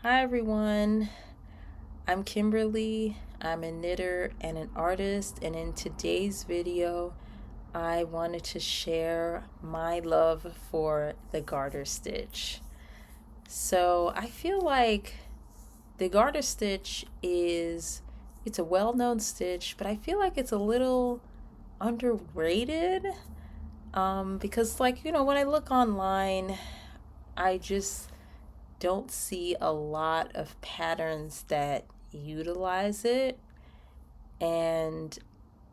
Hi everyone, I'm Kimberly. I'm a knitter and an artist, and in today's video, I wanted to share my love for the garter stitch. So I feel like the garter stitch it's a well-known stitch, but I feel like it's a little underrated because when I look online, I just don't see a lot of patterns that utilize it. And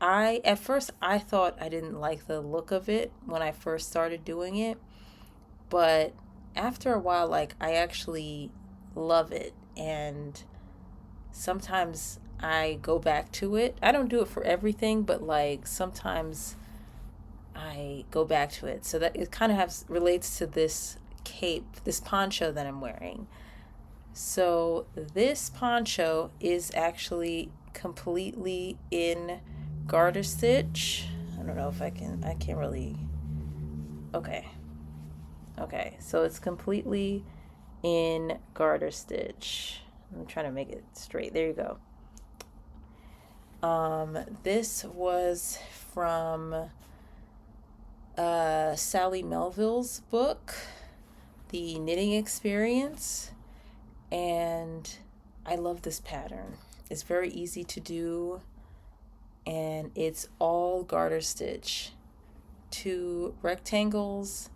at first, I thought I didn't like the look of it when I first started doing it. But after a while, I actually love it. And sometimes I go back to it. I don't do it for everything, but sometimes I go back to it. So that it kind of relates to this cape, this poncho that I'm wearing. So this poncho is actually completely in garter stitch. I don't know if I can't really, okay. Okay, so it's completely in garter stitch. I'm trying to make it straight. There you go. This was from Sally Melville's book, The Knitting Experience. And I love this pattern. It's very easy to do, and it's all garter stitch. 2 rectangles,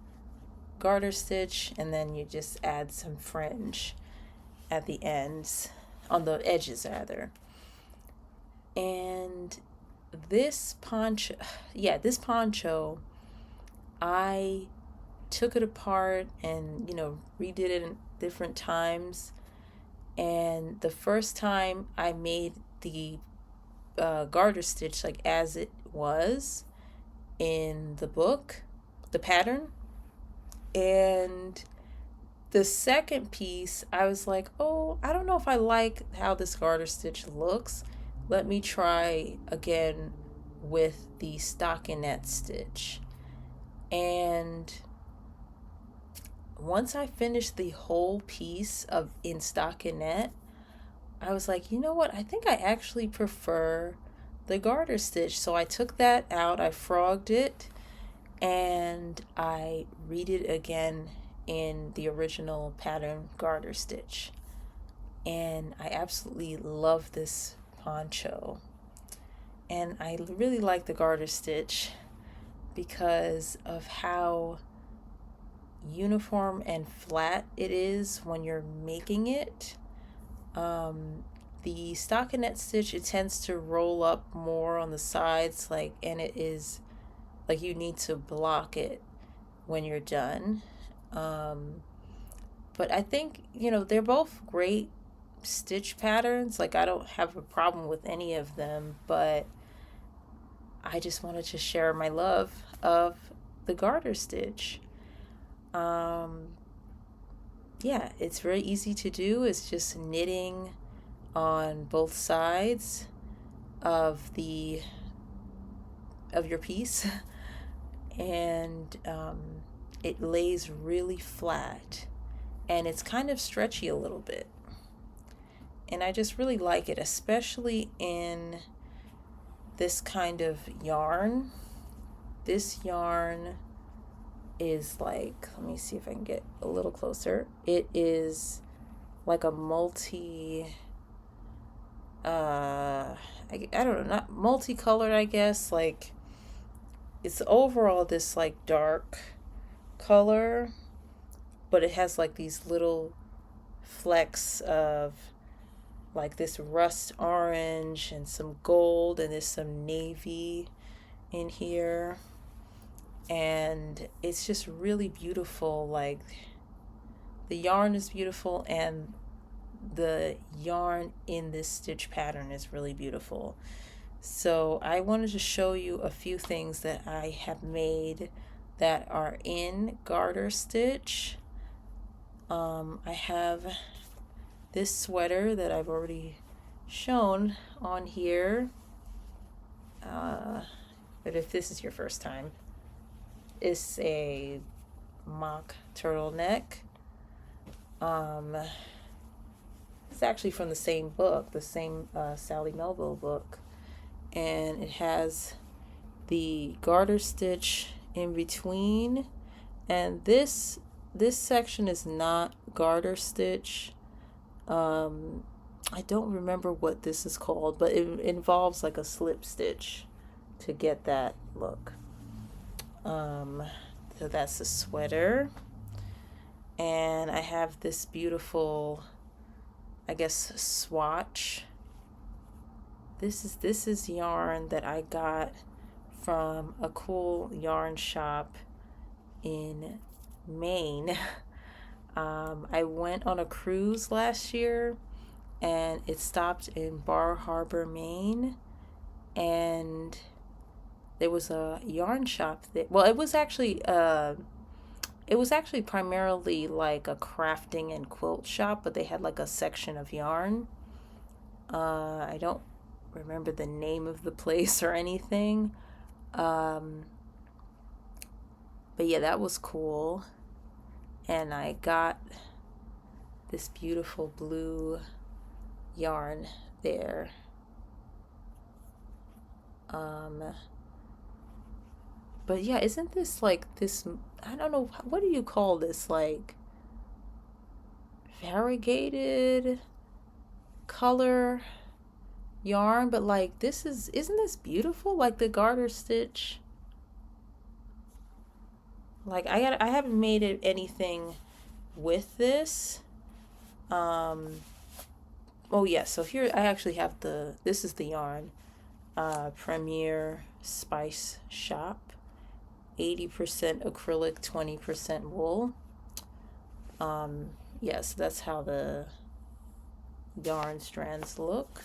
garter stitch, and then you just add some fringe at the ends, on the edges rather. And this poncho, I took it apart and, redid it in different times. And the first time I made the garter stitch as it was in the book, the pattern. And the second piece, I was like, oh, I don't know if I like how this garter stitch looks. Let me try again with the stockinette stitch. And once I finished the whole piece in stockinette, I was like, you know what? I think I actually prefer the garter stitch. So I took that out, I frogged it, and I read it again in the original pattern garter stitch. And I absolutely love this poncho. And I really like the garter stitch because of how uniform and flat it is when you're making it. The stockinette stitch, it tends to roll up more on the sides, and it is you need to block it when you're done. But I think, they're both great stitch patterns. I don't have a problem with any of them, but I just wanted to share my love of the garter stitch. Yeah, it's very easy to do. It's just knitting on both sides of your piece, and it lays really flat, and it's kind of stretchy a little bit, and I just really like it, especially in this kind of yarn. This yarn is let me see if I can get a little closer. It is like a I don't know, not multicolored, I guess. It's overall this dark color, but it has these little flecks of this rust orange and some gold, and there's some navy in here. And it's just really beautiful. The yarn is beautiful, and the yarn in this stitch pattern is really beautiful. So I wanted to show you a few things that I have made that are in garter stitch. I have this sweater that I've already shown on here. But if this is your first time, it's a mock turtleneck. It's actually from the same book, the same Sally Melville book. And it has the garter stitch in between. And this section is not garter stitch. I don't remember what this is called, but it involves like a slip stitch to get that look. So that's the sweater. And I have this beautiful, I guess, swatch. This is yarn that I got from a cool yarn shop in Maine. I went on a cruise last year, and it stopped in Bar Harbor, Maine, and there was a yarn shop there. Well, it was actually primarily like a crafting and quilt shop, but they had like a section of yarn. I don't remember the name of the place or anything. But yeah, that was cool. And I got this beautiful blue yarn there. But yeah, isn't this like this, I don't know, what do you call this, like variegated color yarn? But like isn't this beautiful? Like the garter stitch. Like I haven't made it anything with this. Oh yeah, so here I actually have this is the yarn. Premier Spice Shop. 80% acrylic, 20% wool. Yes, that's how the yarn strands look.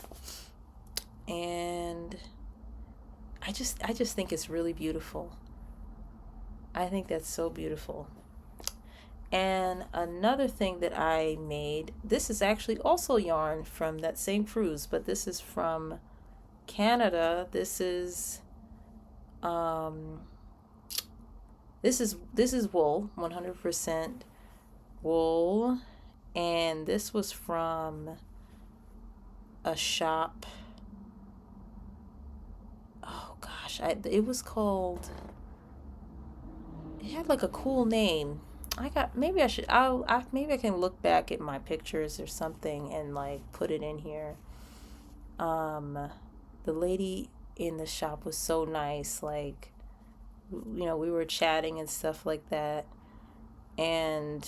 And I just think it's really beautiful. I think that's so beautiful. And another thing that I made, this is actually also yarn from that same cruise, but this is from Canada. This is wool, 100% wool, and this was from a shop. Oh gosh, it was called. It had like a cool name. Maybe I can look back at my pictures or something and like put it in here. The lady in the shop was so nice. Like, you know, we were chatting and stuff like that. And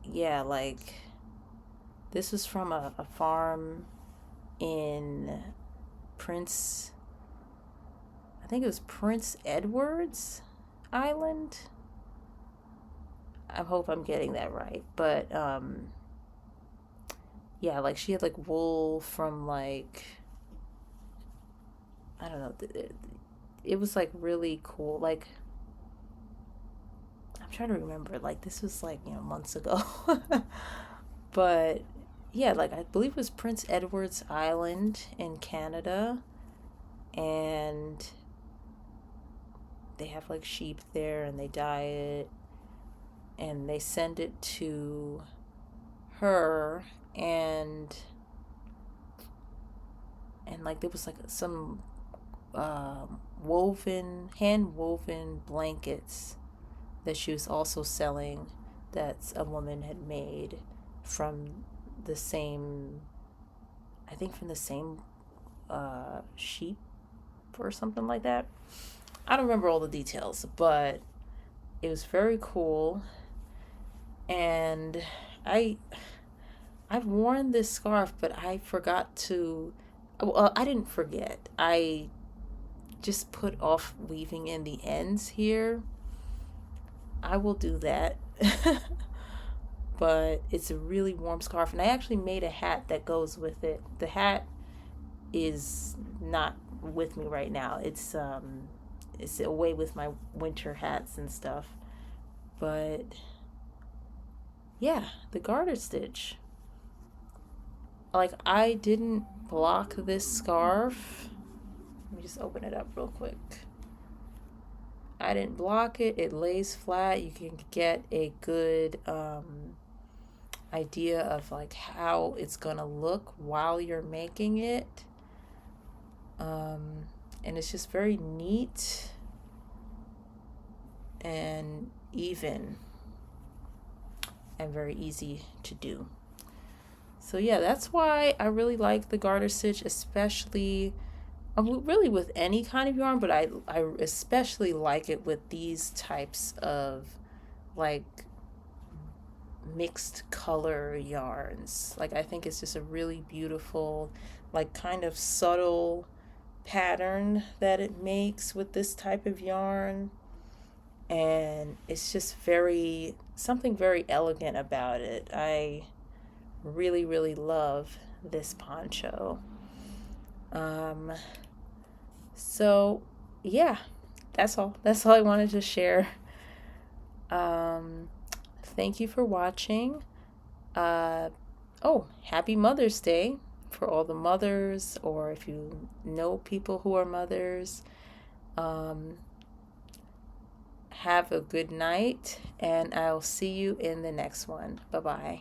yeah, like this was from a farm in I think it was Prince Edward's Island. I hope I'm getting that right. But yeah, like she had like wool from like, I don't know, it was like really cool. Like, I'm trying to remember, like this was like, you know, months ago. But yeah, like I believe it was Prince Edward's Island in Canada, and they have like sheep there and they dye it and they send it to her, and like there was like some hand woven blankets that she was also selling, that a woman had made from the same, I think from the same sheep or something like that. I don't remember all the details, but it was very cool. And I've worn this scarf, but I forgot to, well, I didn't forget. I just put off weaving in the ends here. I will do that. But it's a really warm scarf, and I actually made a hat that goes with it. The hat is not with me right now. It's away with my winter hats and stuff. But yeah, the garter stitch. Like, I didn't block this scarf. Let me just open it up real quick. I didn't block it. It lays flat. You can get a good idea of like how it's gonna look while you're making it. And it's just very neat and even and very easy to do. So yeah, that's why I really like the garter stitch, especially really with any kind of yarn, but I especially like it with these types of like mixed color yarns. Like I think it's just a really beautiful, like kind of subtle pattern that it makes with this type of yarn. And it's just something very elegant about it. I really, really love this poncho. So yeah, that's all I wanted to share. Thank you for watching. Oh, happy Mother's Day for all the mothers, or if you know people who are mothers. Have a good night, and I'll see you in the next one. Bye-bye.